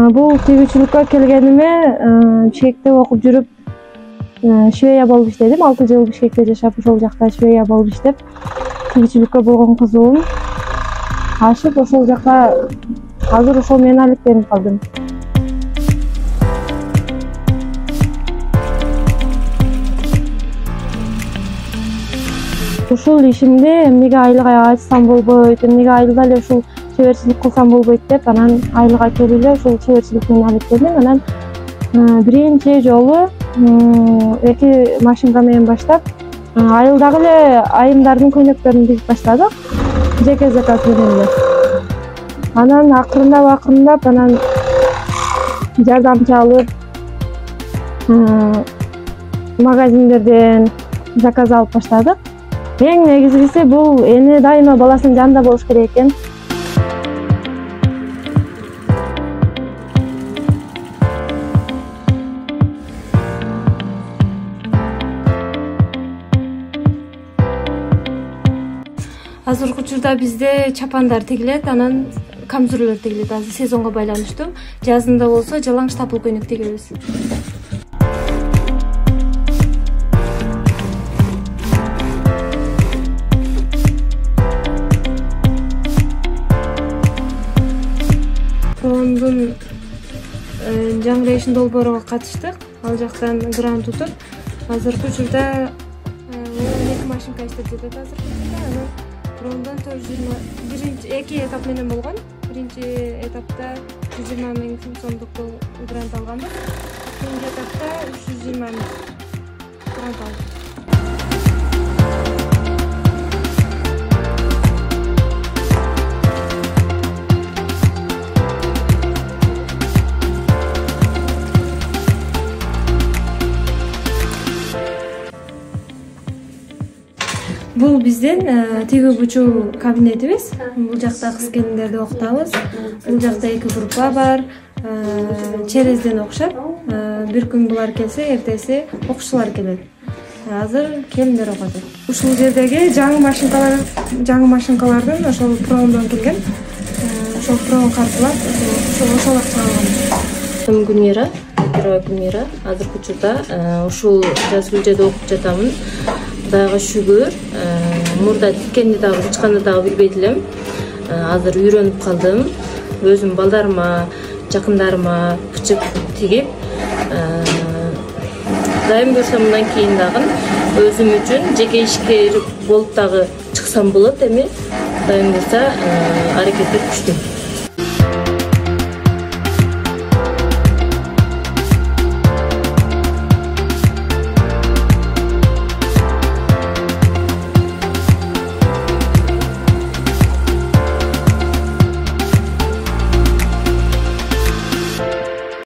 Бул тийгүүчүлүккө келгениме Бишкекте окуп жүрүп швея болуп иштедим. 6 жыл Бишкекте жашап, ошол жакта швея болуп иштеп, тийгүүчүлүккө болгон кызуум ашып, ошол жакка азыр ошол менен алектенип калдым. Ушул ишимди эмнеге айылга ачсам болбойт, эмнеге айылда эле ушул чеберчилик кылсам болбойт деп, анан айылга келип эле ушул чеберчилик менен алектендим. Анан биринчи жолу 2 машинка менен баштап, айылдагы эле айымдардын көйнөктөрүн тигип баштадык, жеке заказ менен эле. Анан акырындап анан жардамчы алып, магазиндерден заказ алып баштадык. Эң негизгиси бул эне дайыма баласынын жанында болуш керек экен. Азыркы учурда бизде чапандар тигилет, анан камзурлар тигилет. Азыр сезонго байланыштуу. Жазында болсо жалаң штапл көйнөк тигебиз. Промдун жаңырайышын долбоорго катыштык. Ал жактан грант утуп, азыркы учурда 2 машинка иштеп жатат азыркы учурда. Анан промдон 2 этап менен болгон. Биринчи этапта 120 миң сомдук грант алганбыз. Экинчи этапта 320 миң грант алдык. Бул биздин тигүү бучуу кабинетибиз. Бул жакта кыз келиндерди окутабыз. Бул жакта 2 группа бар. Черезден окушат. Бир күн булар келсе, эртеси окуучулар келет. Азыр келиндер окутат. Ушул жердеги жаңы машинкалардын ошол промдон келген. Ошол пром карталар ошол акча алган. Гүлмира, Гүлмира. Азыркы учурда ушул жаз Гүлжеде окуп жатамын. Кудайга шүгүр, мурда тиккенди дагы ычканды дагы билбейт элем. Азыр үйрөнүп калдым. Өзүм балдарыма, жакындарыма кычык тигип, Кудайым буйрса мындан кийин дагы өзүм үчүн жеке ишкер болуп дагы чыксам болот эми. Кудайым буйрса аракетти күчтүү.